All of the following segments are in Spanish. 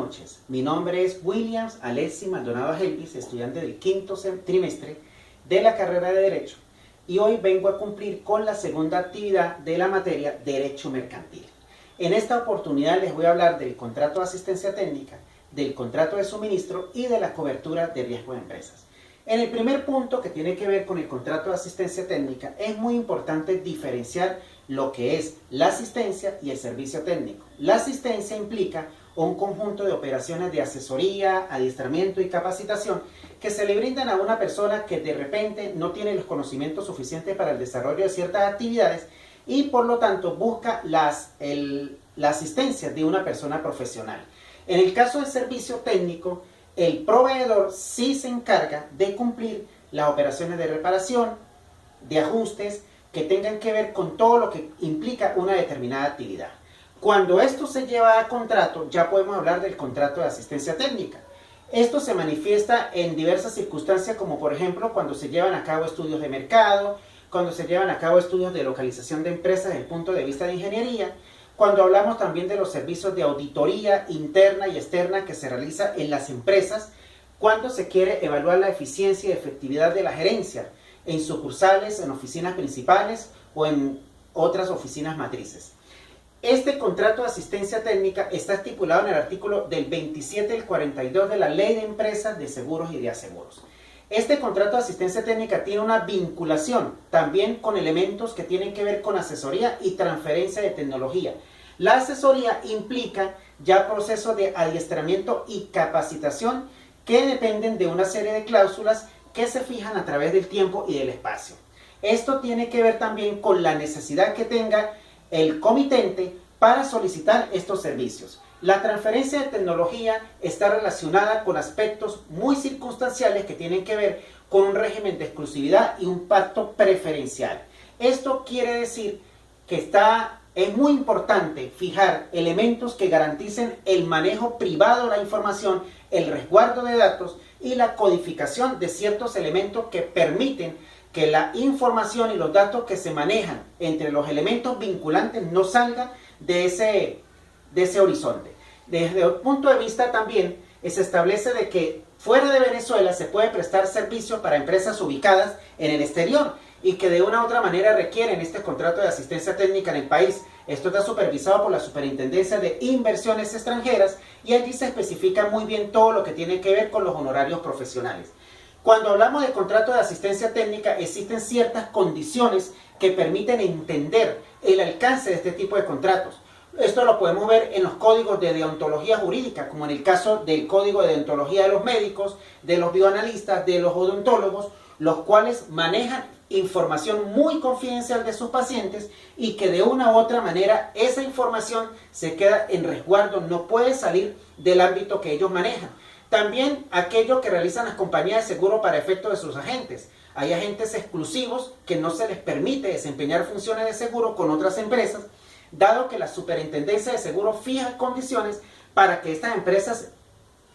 noches. Mi nombre es Williams Alexis Maldonado Helvis, estudiante del quinto trimestre de la carrera de Derecho, y hoy vengo a cumplir con la segunda actividad de la materia Derecho Mercantil. En esta oportunidad les voy a hablar del contrato de asistencia técnica, del contrato de suministro y de la cobertura de riesgo de empresas. En el primer punto, que tiene que ver con el contrato de asistencia técnica, es muy importante diferenciar lo que es la asistencia y el servicio técnico. La asistencia implica un conjunto de operaciones de asesoría, adiestramiento y capacitación que se le brindan a una persona que de repente no tiene los conocimientos suficientes para el desarrollo de ciertas actividades y por lo tanto busca la asistencia de una persona profesional. En el caso del servicio técnico, el proveedor sí se encarga de cumplir las operaciones de reparación, de ajustes, que tengan que ver con todo lo que implica una determinada actividad. Cuando esto se lleva a contrato, ya podemos hablar del contrato de asistencia técnica. Esto se manifiesta en diversas circunstancias, como por ejemplo cuando se llevan a cabo estudios de mercado, cuando se llevan a cabo estudios de localización de empresas desde el punto de vista de ingeniería, cuando hablamos también de los servicios de auditoría interna y externa que se realiza en las empresas, cuando se quiere evaluar la eficiencia y efectividad de la gerencia en sucursales, en oficinas principales o en otras oficinas matrices. Este contrato de asistencia técnica está estipulado en el artículo del 27 del 42 de la Ley de Empresas de Seguros y de Aseguros. Este contrato de asistencia técnica tiene una vinculación también con elementos que tienen que ver con asesoría y transferencia de tecnología. La asesoría implica ya procesos de adiestramiento y capacitación que dependen de una serie de cláusulas que se fijan a través del tiempo y del espacio. Esto tiene que ver también con la necesidad que tenga el comitente para solicitar estos servicios. La transferencia de tecnología está relacionada con aspectos muy circunstanciales que tienen que ver con un régimen de exclusividad y un pacto preferencial. Esto quiere decir que es muy importante fijar elementos que garanticen el manejo privado de la información, el resguardo de datos y la codificación de ciertos elementos que permiten que la información y los datos que se manejan entre los elementos vinculantes no salgan de ese horizonte. Desde el punto de vista también se establece de que fuera de Venezuela se puede prestar servicio para empresas ubicadas en el exterior y que de una u otra manera requieren este contrato de asistencia técnica en el país. Esto está supervisado por la Superintendencia de Inversiones Extranjeras y allí se especifica muy bien todo lo que tiene que ver con los honorarios profesionales. Cuando hablamos de contrato de asistencia técnica, existen ciertas condiciones que permiten entender el alcance de este tipo de contratos. Esto lo podemos ver en los códigos de deontología jurídica, como en el caso del Código de Deontología de los Médicos, de los bioanalistas, de los odontólogos, los cuales manejan información muy confidencial de sus pacientes y que de una u otra manera esa información se queda en resguardo, no puede salir del ámbito que ellos manejan. También aquello que realizan las compañías de seguro para efectos de sus agentes. Hay agentes exclusivos que no se les permite desempeñar funciones de seguro con otras empresas, dado que la Superintendencia de Seguro fija condiciones para que estas empresas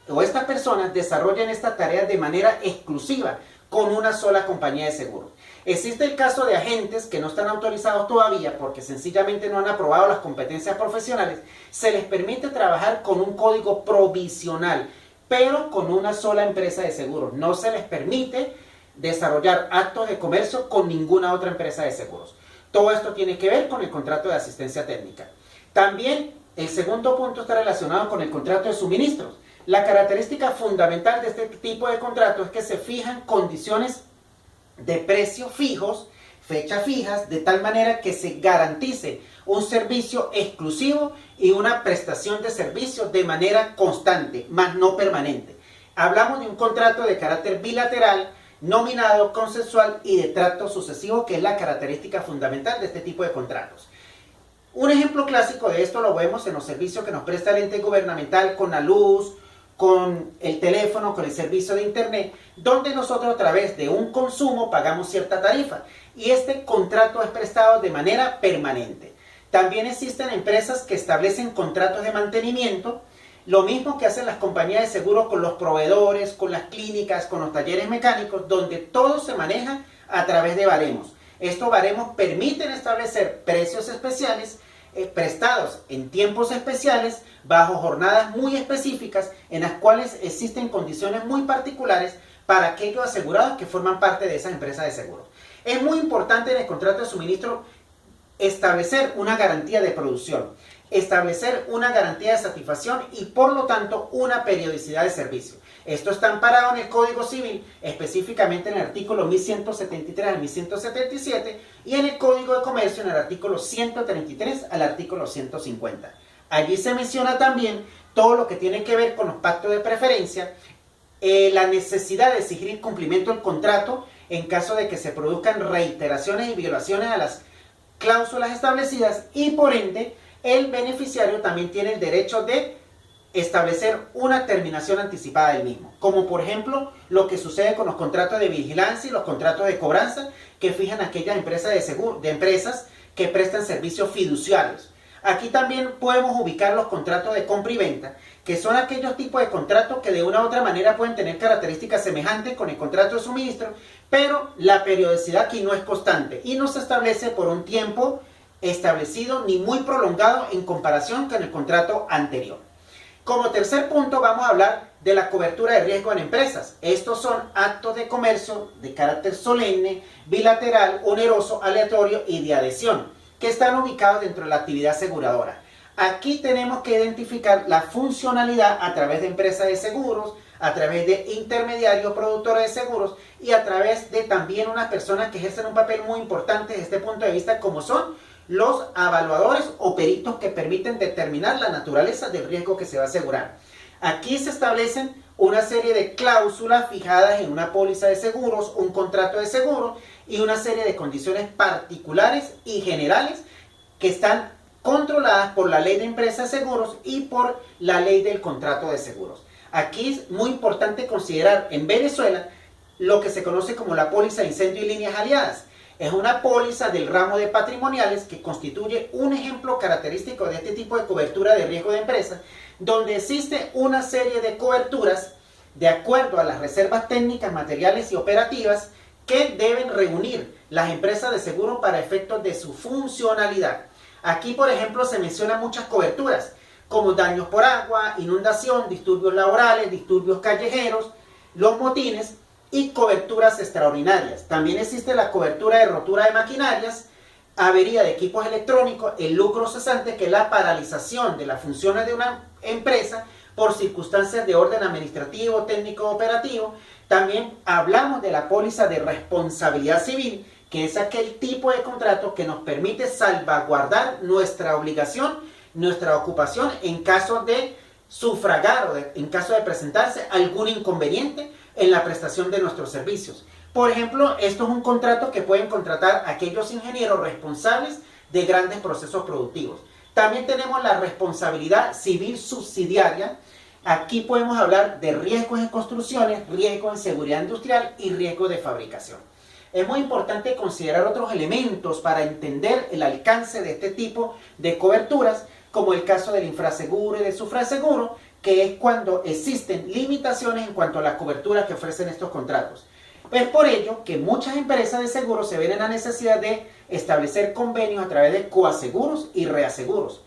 o estas personas desarrollen esta tarea de manera exclusiva con una sola compañía de seguro. Existe el caso de agentes que no están autorizados todavía porque sencillamente no han aprobado las competencias profesionales. Se les permite trabajar con un código provisional, pero con una sola empresa de seguros. No se les permite desarrollar actos de comercio con ninguna otra empresa de seguros. Todo esto tiene que ver con el contrato de asistencia técnica. También el segundo punto está relacionado con el contrato de suministros. La característica fundamental de este tipo de contrato es que se fijan condiciones de precios fijos, fechas fijas, de tal manera que se garantice un servicio exclusivo y una prestación de servicio de manera constante, más no permanente. Hablamos de un contrato de carácter bilateral, nominado, consensual y de trato sucesivo, que es la característica fundamental de este tipo de contratos. Un ejemplo clásico de esto lo vemos en los servicios que nos presta el ente gubernamental con la luz, con el teléfono, con el servicio de internet, donde nosotros a través de un consumo pagamos cierta tarifa y este contrato es prestado de manera permanente. También existen empresas que establecen contratos de mantenimiento, lo mismo que hacen las compañías de seguro con los proveedores, con las clínicas, con los talleres mecánicos, donde todo se maneja a través de baremos. Estos baremos permiten establecer precios especiales prestados en tiempos especiales, bajo jornadas muy específicas, en las cuales existen condiciones muy particulares para aquellos asegurados que forman parte de esa empresa de seguros. Es muy importante en el contrato de suministro establecer una garantía de producción, establecer una garantía de satisfacción y por lo tanto una periodicidad de servicio. Esto está amparado en el Código Civil, específicamente en el artículo 1173 al 1177 y en el Código de Comercio en el artículo 133 al artículo 150. Allí se menciona también todo lo que tiene que ver con los pactos de preferencia, la necesidad de exigir cumplimiento del contrato en caso de que se produzcan reiteraciones y violaciones a las cláusulas establecidas y por ende el beneficiario también tiene el derecho de establecer una terminación anticipada del mismo, como por ejemplo lo que sucede con los contratos de vigilancia y los contratos de cobranza que fijan aquellas empresas de empresas que prestan servicios fiduciarios. Aquí también podemos ubicar los contratos de compra y venta, que son aquellos tipos de contratos que de una u otra manera pueden tener características semejantes con el contrato de suministro, pero la periodicidad aquí no es constante y no se establece por un tiempo establecido ni muy prolongado en comparación con el contrato anterior. Como tercer punto vamos a hablar de la cobertura de riesgo en empresas. Estos son actos de comercio de carácter solemne, bilateral, oneroso, aleatorio y de adhesión, que están ubicados dentro de la actividad aseguradora. Aquí tenemos que identificar la funcionalidad a través de empresas de seguros, a través de intermediarios productores de seguros y a través de también unas personas que ejercen un papel muy importante desde este punto de vista, como son los evaluadores o peritos que permiten determinar la naturaleza del riesgo que se va a asegurar. Aquí se establecen una serie de cláusulas fijadas en una póliza de seguros, un contrato de seguro y una serie de condiciones particulares y generales que están controladas por la ley de empresas de seguros y por la ley del contrato de seguros. Aquí es muy importante considerar en Venezuela lo que se conoce como la póliza de incendio y líneas aliadas. Es una póliza del ramo de patrimoniales que constituye un ejemplo característico de este tipo de cobertura de riesgo de empresa, donde existe una serie de coberturas de acuerdo a las reservas técnicas, materiales y operativas que deben reunir las empresas de seguro para efectos de su funcionalidad. Aquí, por ejemplo, se mencionan muchas coberturas, como daños por agua, inundación, disturbios laborales, disturbios callejeros, los motines y coberturas extraordinarias. También existe la cobertura de rotura de maquinarias, avería de equipos electrónicos, el lucro cesante, que es la paralización de las funciones de una empresa por circunstancias de orden administrativo, técnico o operativo. También hablamos de la póliza de responsabilidad civil, que es aquel tipo de contrato que nos permite salvaguardar nuestra obligación, nuestra ocupación en caso de sufragar o en caso de presentarse algún inconveniente en la prestación de nuestros servicios. Por ejemplo, esto es un contrato que pueden contratar aquellos ingenieros responsables de grandes procesos productivos. También tenemos la responsabilidad civil subsidiaria. Aquí podemos hablar de riesgos en construcciones, riesgos en seguridad industrial y riesgos de fabricación. Es muy importante considerar otros elementos para entender el alcance de este tipo de coberturas, como el caso del infraseguro y del sufraseguro, que es cuando existen limitaciones en cuanto a la cobertura que ofrecen estos contratos. Es por ello que muchas empresas de seguros se ven en la necesidad de establecer convenios a través de coaseguros y reaseguros.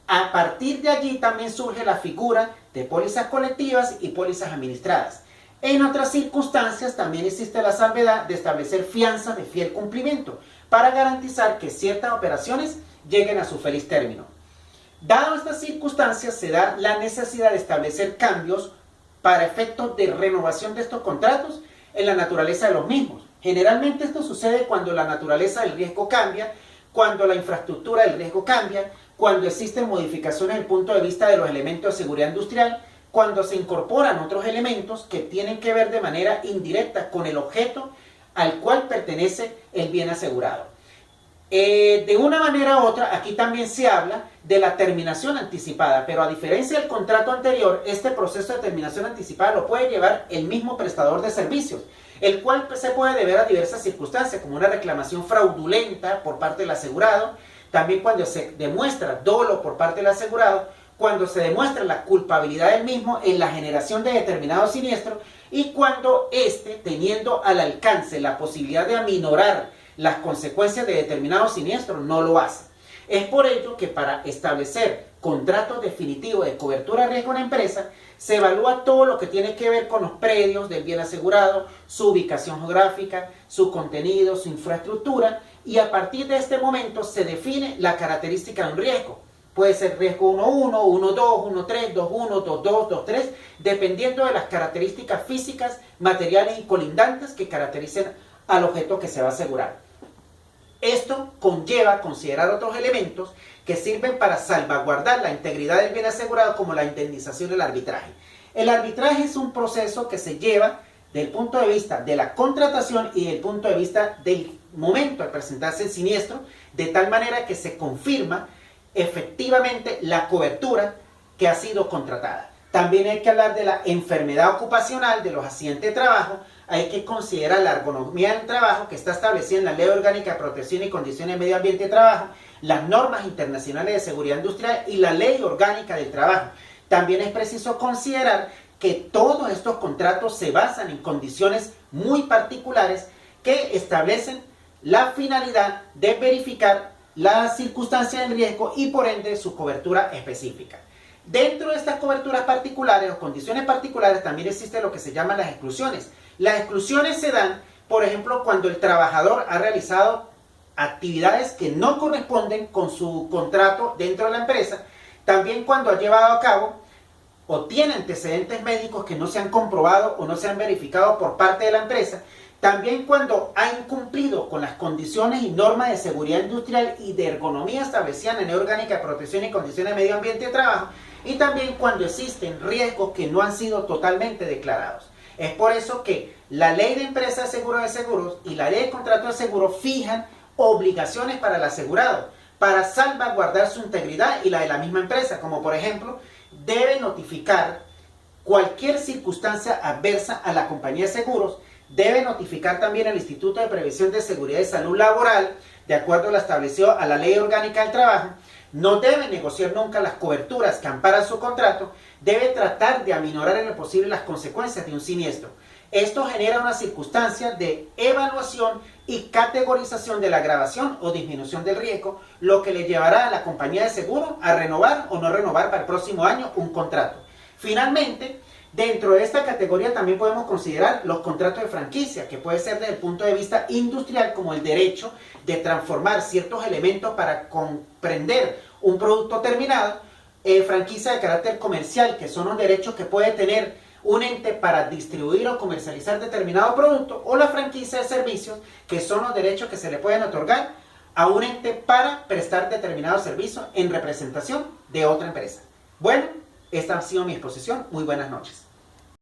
A partir de allí también surge la figura de pólizas colectivas y pólizas administradas. En otras circunstancias también existe la salvedad de establecer fianzas de fiel cumplimiento para garantizar que ciertas operaciones lleguen a su feliz término. Dado estas circunstancias, se da la necesidad de establecer cambios para efectos de renovación de estos contratos en la naturaleza de los mismos. Generalmente esto sucede cuando la naturaleza del riesgo cambia, cuando la infraestructura del riesgo cambia, cuando existen modificaciones desde el punto de vista de los elementos de seguridad industrial, cuando se incorporan otros elementos que tienen que ver de manera indirecta con el objeto al cual pertenece el bien asegurado. De una manera u otra, aquí también se habla de la terminación anticipada, pero a diferencia del contrato anterior, este proceso de terminación anticipada lo puede llevar el mismo prestador de servicios, el cual se puede deber a diversas circunstancias, como una reclamación fraudulenta por parte del asegurado, también cuando se demuestra dolo por parte del asegurado, cuando se demuestra la culpabilidad del mismo en la generación de determinado siniestro y cuando éste, teniendo al alcance la posibilidad de aminorar las consecuencias de determinados siniestros, no lo hace. Es por ello que para establecer contratos definitivos de cobertura de riesgo en una empresa, se evalúa todo lo que tiene que ver con los predios del bien asegurado, su ubicación geográfica, su contenido, su infraestructura, y a partir de este momento se define la característica de un riesgo. Puede ser riesgo 1.1, 1.2, 1.3, 2.1, 2.2, 2.3, dependiendo de las características físicas, materiales y colindantes que caractericen al objeto que se va a asegurar. Esto conlleva considerar otros elementos que sirven para salvaguardar la integridad del bien asegurado, como la indemnización del arbitraje. El arbitraje es un proceso que se lleva desde el punto de vista de la contratación y desde el punto de vista del momento al presentarse el siniestro, de tal manera que se confirma efectivamente la cobertura que ha sido contratada. También hay que hablar de la enfermedad ocupacional, de los accidentes de trabajo. Hay que considerar la ergonomía del trabajo, que está establecida en la Ley Orgánica de Protección y Condiciones de Medio Ambiente de Trabajo, las normas internacionales de seguridad industrial y la Ley Orgánica del Trabajo. También es preciso considerar que todos estos contratos se basan en condiciones muy particulares que establecen la finalidad de verificar las circunstancias del riesgo y por ende su cobertura específica. Dentro de estas coberturas particulares o condiciones particulares también existe lo que se llaman las exclusiones. Las exclusiones se dan, por ejemplo, cuando el trabajador ha realizado actividades que no corresponden con su contrato dentro de la empresa, también cuando ha llevado a cabo o tiene antecedentes médicos que no se han comprobado o no se han verificado por parte de la empresa, también cuando ha incumplido con las condiciones y normas de seguridad industrial y de ergonomía establecidas en la Ley Orgánica de Protección y Condiciones de Medio Ambiente de Trabajo, y también cuando existen riesgos que no han sido totalmente declarados. Es por eso que la Ley de Empresas de Seguros y la Ley de Contrato de Seguro fijan obligaciones para el asegurado para salvaguardar su integridad y la de la misma empresa, como por ejemplo, debe notificar cualquier circunstancia adversa a la compañía de seguros, debe notificar también al Instituto de Previsión de Seguridad y Salud Laboral, de acuerdo a lo establecido a la Ley Orgánica del Trabajo, no debe negociar nunca las coberturas que amparan su contrato, debe tratar de aminorar en lo posible las consecuencias de un siniestro. Esto genera una circunstancia de evaluación y categorización de la agravación o disminución del riesgo, lo que le llevará a la compañía de seguro a renovar o no renovar para el próximo año un contrato. Finalmente, dentro de esta categoría también podemos considerar los contratos de franquicia, que puede ser desde el punto de vista industrial, como el derecho de transformar ciertos elementos para comprender un producto terminado, franquicia de carácter comercial, que son los derechos que puede tener un ente para distribuir o comercializar determinado producto, o la franquicia de servicios, que son los derechos que se le pueden otorgar a un ente para prestar determinado servicio en representación de otra empresa. Bueno, esta ha sido mi exposición. Muy buenas noches.